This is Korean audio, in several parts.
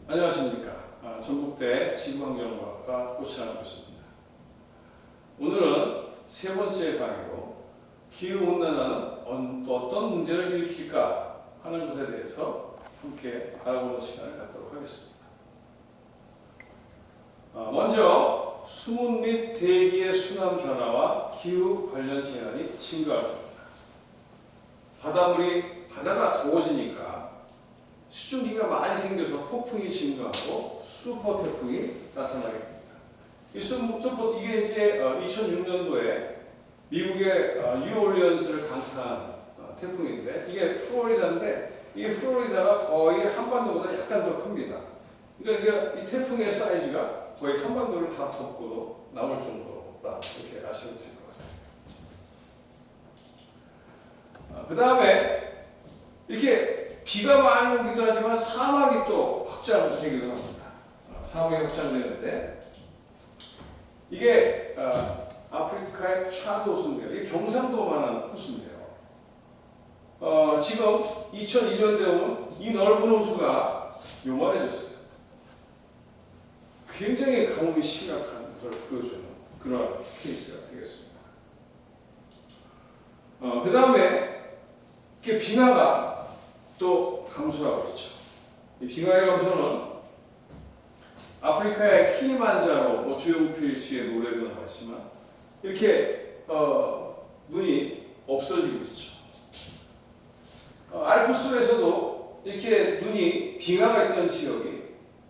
안녕하십니까. 전북대 지구환경과학과 오찬하 교수입니다. 오늘은 세 번째 강의로 기후온난화는 또 어떤 문제를 일으킬까 하는 것에 대해서 함께 알아보는 시간을 갖도록 하겠습니다. 먼저 수문 및 대기의 순환 변화와 기후 관련 재난이 증가할 겁니다. 바다가 더워지니까 수증기가 많이 생겨서 폭풍이 증가하고 슈퍼 태풍이 나타나게 됩니다. 이게 이제 2006년도에 미국의 뉴올리언스를 강타한 태풍인데 이게 플로리다인데 이게 플로리다가 거의 한반도보다 약간 더 큽니다. 그러니까 이 태풍의 사이즈가 거의 한반도를 다 덮고도 남을 정도다 이렇게 아시면 될 것 같아요. 그 다음에 이렇게 비가 많이 오기도 하지만 사막이 또 확장되기도 합니다. 사막이 확장되는데 이게 아프리카의 차드 호수인데요. 이게 경상도만한 호수인데요. 지금 2002년도에 오면 이 넓은 호수가 요만해졌어요. 굉장히 가뭄이 심각한 것을 보여주는 그런 케이스가 되겠습니다. 그 다음에 이렇게 빙하가 또 감소하고 있죠. 이 빙하의 감소는 아프리카의 키리만자로 조용필 씨의 노래도 나왔지만 이렇게 눈이 없어지고 있죠. 알프스에서도 이렇게 눈이 빙하가 있던 지역이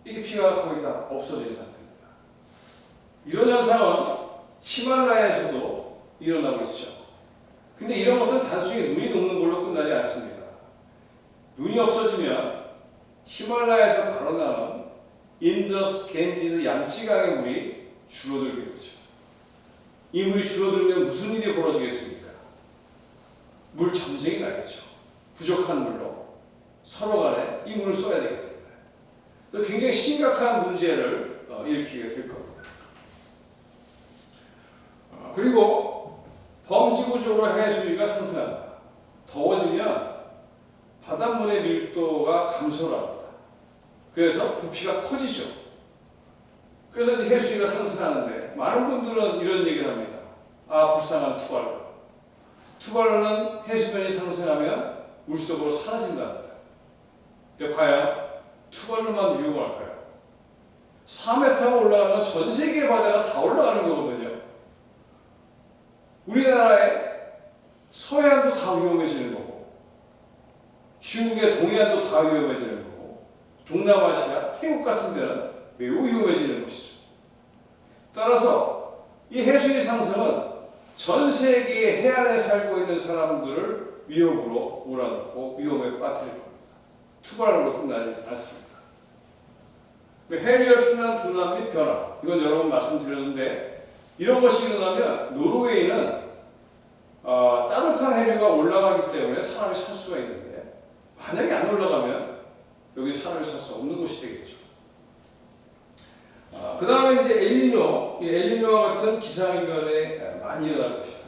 이게 빙하가 거의 다 없어진 상태입니다. 이런 현상은 히말라야에서도 일어나고 있죠. 근데 이런 것은 단순히 눈이 녹는 걸로 끝나지 않습니다. 눈이 없어지면 히말라야에서 바로 나는 인더스, 겐지스, 양치강의 물이 줄어들게 되죠. 이 물이 줄어들면 무슨 일이 벌어지겠습니까? 물 전쟁이 나겠죠. 부족한 물로 서로 간에 이 물을 써야 되기 때문에 굉장히 심각한 문제를 일으키게 될 겁니다. 그리고 범지구적으로 해수위가 상승한다. 더워지면 바닷물의 밀도가 감소를 합니다. 그래서 부피가 커지죠. 그래서 이제 해수위가 상승하는데 많은 분들은 이런 얘기를 합니다. 불쌍한 투발루. 투발루는 해수면이 상승하면 물속으로 사라진답니다. 근데 과연 투발루만 위험할까요? 4m가 올라가면 전 세계의 바다가 다 올라가는 거거든요. 우리나라의 서해안도 다 위험해지는 거고 중국의 동해안도 다 위험해지는 거고 동남아시아, 태국 같은 데는 매우 위험해지는 것이죠. 따라서 이 해수위 상승은 전 세계의 해안에 살고 있는 사람들을 위협으로 몰아넣고 위험에 빠뜨릴 겁니다. 투발로로 끝나지 않습니다. 해리어 순환, 둔화 및 변화, 이건 여러 번 말씀드렸는데 이런 것이 일어나면 노르웨이는 따뜻한 해류가 올라가기 때문에 사람이 살 수가 있는데 만약에 안 올라가면 여기 사람이 살 수 없는 곳이 되겠죠. 그 다음에 이제 엘니뇨, 이 엘니뇨와 같은 기상이변에 많이 일어날 것이다.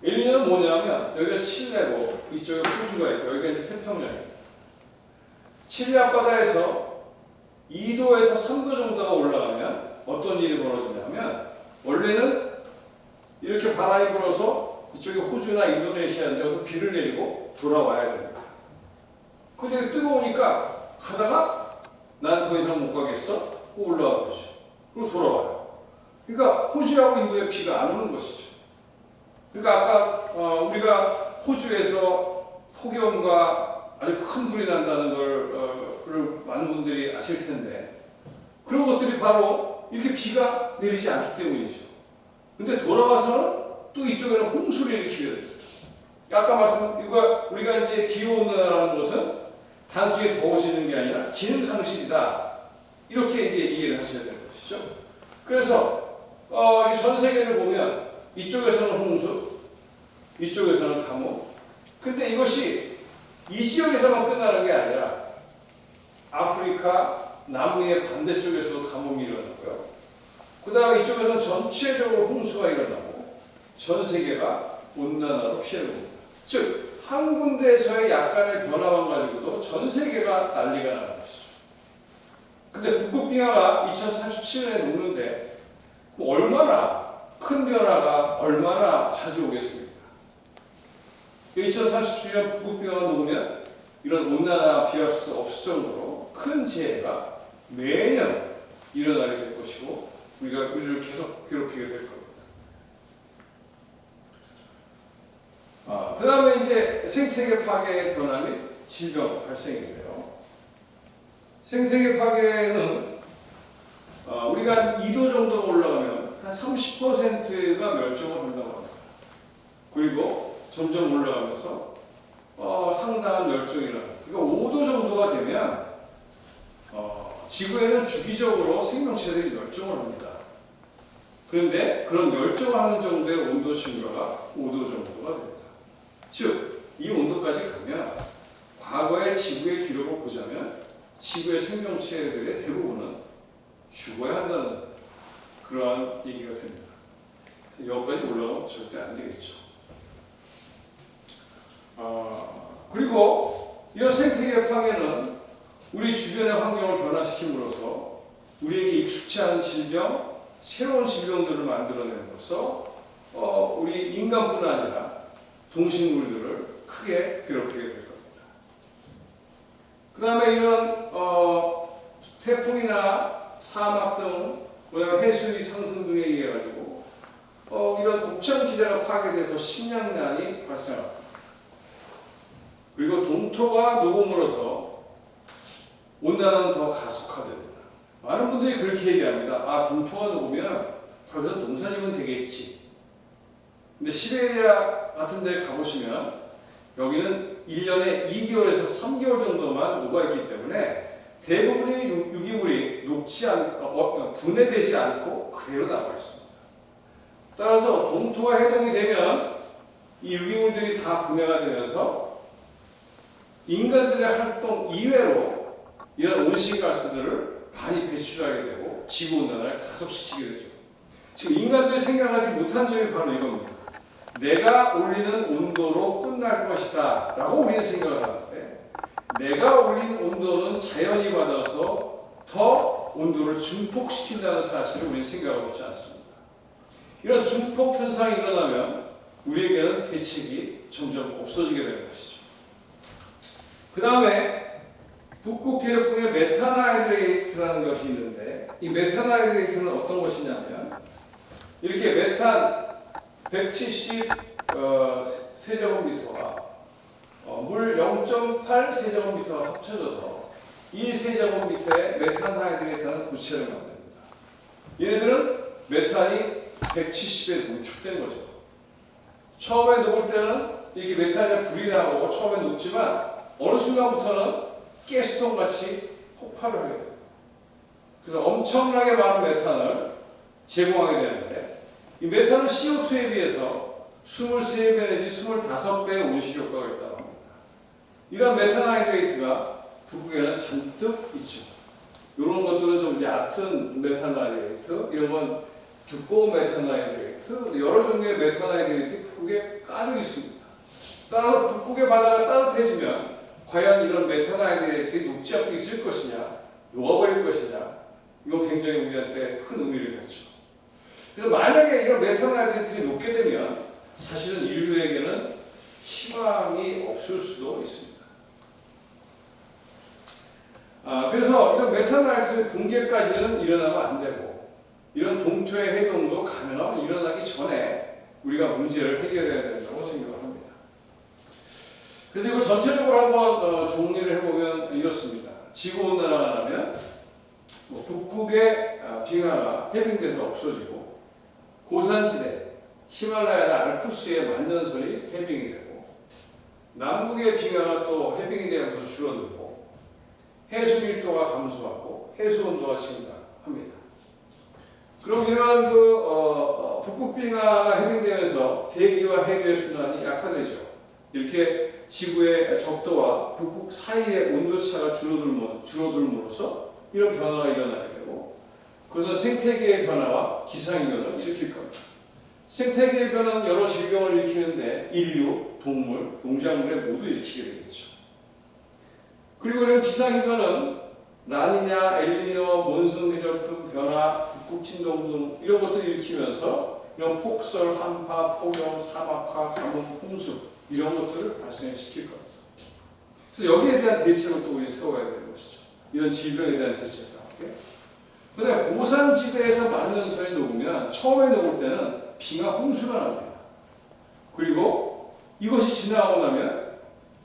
엘니뇨는 뭐냐면 여기가 칠레고 이쪽에 호주가 있고 여기가 이제 태평양입니다. 칠레 앞바다에서 2도에서 3도 정도가 올라가면 어떤 일이 벌어지냐면 원래는 이렇게 바람이 불어서 이쪽에 호주나 인도네시아인데 여기서 비를 내리고 돌아와야 됩니다. 근데 뜨거우니까 가다가 난 더 이상 못 가겠어? 올라와 보죠. 그리고 돌아와요. 그러니까 호주하고 인도에 비가 안 오는 것이죠. 그러니까 아까 우리가 호주에서 폭염과 아주 큰 불이 난다는 걸 많은 분들이 아실 텐데 그런 것들이 바로 이렇게 비가 내리지 않기 때문이죠. 근데 돌아와서는 또 이쪽에는 홍수를 일으키게 됩니다. 아까 우리가 이제 기후온난화라는 것은 단순히 더워지는 게 아니라 기능 상실이다. 이렇게 이제 이해를 하셔야 되는 것이죠. 그래서 전 세계를 보면 이쪽에서는 홍수, 이쪽에서는 가뭄. 근데 이것이 이 지역에서만 끝나는 게 아니라 아프리카 남미의 반대쪽에서도 가뭄이 일어나고요. 그 다음에 이쪽에서는 전체적으로 홍수가 일어나고 전 세계가 온난화로 피해를 봅니다. 즉 한 군데에서의 약간의 변화만 가지고도 전 세계가 난리가 나는 것이죠. 그 근데 북극빙하가 2037년에 녹는데 얼마나 큰 변화가 얼마나 자주 오겠습니까? 2037년 북극빙하가 녹으면 이런 온난화 비할 수 없을 정도로 큰 재해가 매년 일어나게 될 것이고 우리가 우주를 계속 괴롭히게 될 겁니다. 그 다음에 이제 생태계 파괴의 변화 및 질병 발생인데요. 생태계 파괴는 우리가 한 2도 정도 올라가면 한 30%가 멸종을 한다고 합니다. 그리고 점점 올라가면서 상당한 멸종이 일어납니다. 그러니까 5도 정도가 되면 지구에는 주기적으로 생명체들이 멸종을 합니다. 그런데 그런 멸종하는 정도의 온도 증가가 5도 정도가 됩니다. 즉, 이 온도까지 가면 과거의 지구의 기록을 보자면 지구의 생명체들의 대부분은 죽어야 한다는 그러한 얘기가 됩니다. 여기까지 올라가면 절대 안 되겠죠. 그리고 이런 생태계 파괴는 우리 주변의 환경을 변화시킴으로써 우리에게 익숙치 않은 질병, 새로운 질병들을 만들어냄으로써 우리 인간뿐 아니라 동식물들을 크게 괴롭히게 될 겁니다. 그 다음에 이런 태풍이나 사막 등, 그다음에 해수위 상승 등에 의해 가지고 이런 곡창지대가 파괴돼서 식량난이 발생합니다. 그리고 동토가 녹음으로써 온난화는 더 가속화됩니다. 많은 분들이 그렇게 얘기합니다. 동토가 녹으면 거기서 농사 지으면 되겠지. 근데 시베리아 같은 데 가보시면 여기는 1년에 2개월에서 3개월 정도만 녹아 있기 때문에 대부분의 유기물이 분해되지 않고 그대로 남아 있습니다. 따라서 동토가 해동이 되면 이 유기물들이 다 분해가 되면서 인간들의 활동 이외로 이런 온실가스들을 많이 배출하게 되고 지구온난화를 가속시키게 되죠. 지금 인간들이 생각하지 못한 점이 바로 이겁니다. 내가 올리는 온도로 끝날 것이다 라고 우리는 생각을 하는데 내가 올린 온도는 자연이 받아서 더 온도를 증폭시킨다는 사실을 우리는 생각하고 있지 않습니다. 이런 증폭 현상이 일어나면 우리에게는 대책이 점점 없어지게 되는 것이죠. 그 다음에 북극 대륙붕에 메탄하이드레이트라는 것이 있는데 이 메탄하이드레이트는 어떤 것이냐면 이렇게 메탄 170 세제곱미터와 물 0.8 세제곱미터가 합쳐져서 1세제곱미터의 메탄하이드레이트라는 고체를 만듭니다. 얘네들은 메탄이 170에 농축된 거죠. 처음에 녹을 때는 이렇게 메탄이 불이 나고 처음에 녹지만 어느 순간부터는 가스통 같이 폭발을 하게 돼요. 그래서 엄청나게 많은 메탄을 제공하게 되는데 이 메탄은 CO2에 비해서 23배 내지 25배의 온실 효과가 있다고 합니다. 이런 메탄하이드레이트가 북극에는 잔뜩 있죠. 이런 것들은 좀 얕은 메탄하이드레이트, 이런 건 두꺼운 메탄하이드레이트, 여러 종류의 메탄하이드레이트 북극에 가득 있습니다. 따라서 북극의 바다가 따뜻해지면 과연 이런 메탄하이드레이트가 녹지 않고 있을 것이냐, 녹아버릴 것이냐, 이건 굉장히 우리한테 큰 의미를 갖죠. 그래서 만약에 이런 메탄하이드레이트가 녹게 되면 사실은 인류에게는 희망이 없을 수도 있습니다. 그래서 이런 메탄하이드레이트 붕괴까지는 일어나면 안 되고 이런 동토의 해동도 가능하면 일어나기 전에 우리가 문제를 해결해야 된다고 생각합니다. 그래서 이거 전체적으로 한번 정리를 해보면 이렇습니다. 지구온난화가 나면 북극의 빙하가 해빙돼서 없어지고 고산지대, 히말라야나 알프스의 만년설이 해빙이 되고 남극의 빙하가 또 해빙이 되면서 줄어들고 해수 밀도가 감소하고 해수 온도가 증가합니다. 그럼 이러한 북극 빙하가 해빙되면서 대기와 해류의 순환이 약화되죠. 이렇게 지구의 적도와 북극 사이의 온도차가 줄어들므로써 이런 변화가 일어나게 되고 그래서 생태계의 변화와 기상이변을 일으킬 겁니다. 생태계의 변화는 여러 질병을 일으키는데 인류, 동물, 농작물에 모두 일으키게 되겠죠. 그리고 이런 기상이변은 라니냐, 엘니뇨, 몬순 기저품 변화, 북극 진동 등 이런 것들을 일으키면서 이런 폭설, 한파, 폭염, 사막화, 가뭄, 홍수 이런 것들을 발생시킬 겁니다. 그래서 여기에 대한 대책을 또 우리 세워야 되는 것이죠. 이런 질병에 대한 대책을. 근데 고산지대에서 많은 연소에 녹으면 처음에 녹을 때는 비가 홍수가 납니다. 그리고 이것이 지나가고 나면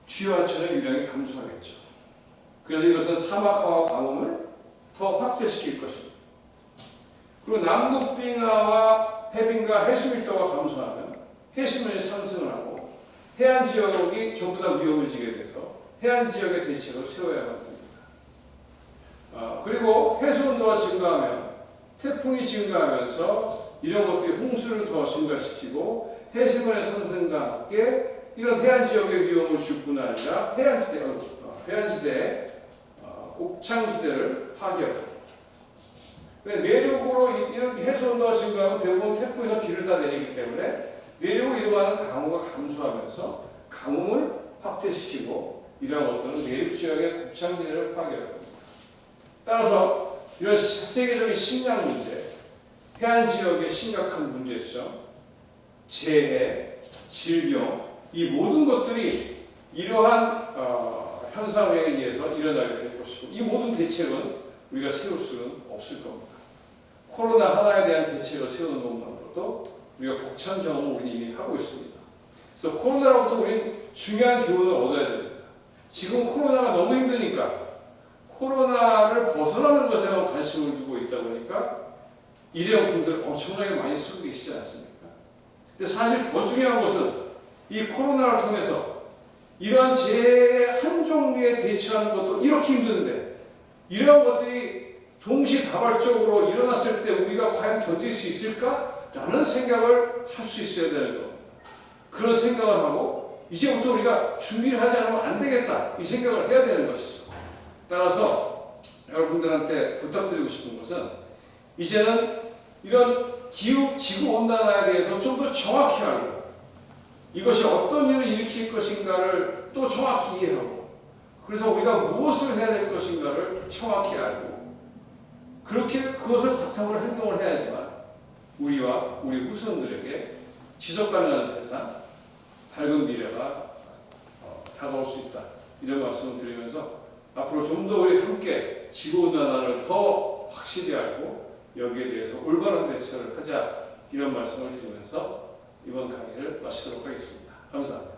쥐와처럼 유량이 감소하겠죠. 그래서 이것은 사막화와 가뭄을 더 확대시킬 것입니다. 그리고 남극 빙하와 해빙과 해수 밀도가 감소하면 해수면이 상승을 하고 해안 지역이 전부 다 위험해지게 돼서 해안 지역의 대책을 세워야 합니다. 그리고 해수 온도가 증가하면 태풍이 증가하면서 이런 것들이 홍수를 더 증가시키고 해수면의 상승과 함께 이런 해안 지역의 위험을 줄 뿐 아니라 해안지대의 옥창지대를 파괴하고 내륙으로 이런 해수 온도가 증가하면 대부분 태풍에서 비를 다 내리기 때문에 내륙으로 이동하는 강우가 감소하면서 가뭄을 확대시키고 이러한 것들은 내륙 지역의 옥창지대를 파괴합니다. 따라서 이런 세계적인 식량 문제, 해안 지역의 심각한 문제점, 재해, 질병 이 모든 것들이 이러한 현상에 의해서 일어나게 될 것이고 이 모든 대책은 우리가 세울 수는 없을 겁니다. 코로나 하나에 대한 대책을 세우는 것만으로도 우리가 벅찬 경험을 우리 이미 하고 있습니다. 그래서 코로나로부터 우리는 중요한 교훈을 얻어야 됩니다. 지금 코로나가 너무 힘드니까 코로나를 벗어나는 것에만 관심을 두고 있다 보니까 일회용품들을 엄청나게 많이 쓰고 계시지 않습니까? 근데 사실 더 중요한 것은 이 코로나를 통해서 이러한 재해의 한 종류에 대처하는 것도 이렇게 힘든데 이러한 것들이 동시다발적으로 일어났을 때 우리가 과연 견딜 수 있을까? 라는 생각을 할 수 있어야 되는 겁니다. 그런 생각을 하고 이제부터 우리가 준비를 하지 않으면 안 되겠다 이 생각을 해야 되는 것이죠. 따라서 여러분들한테 부탁드리고 싶은 것은 이제는 이런 지구온난화에 대해서 좀 더 정확히 알고 이것이 어떤 일을 일으킬 것인가를 또 정확히 이해하고 그래서 우리가 무엇을 해야 될 것인가를 정확히 알고 그렇게 그것을 바탕으로 행동을 해야지만 우리와 우리 후손들에게 지속가능한 세상, 밝은 미래가 다가올 수 있다. 이런 말씀을 드리면서 앞으로 좀 더 우리 함께 지구온난화를 더 확실히 알고 여기에 대해서 올바른 대처를 하자 이런 말씀을 드리면서 이번 강의를 마치도록 하겠습니다. 감사합니다.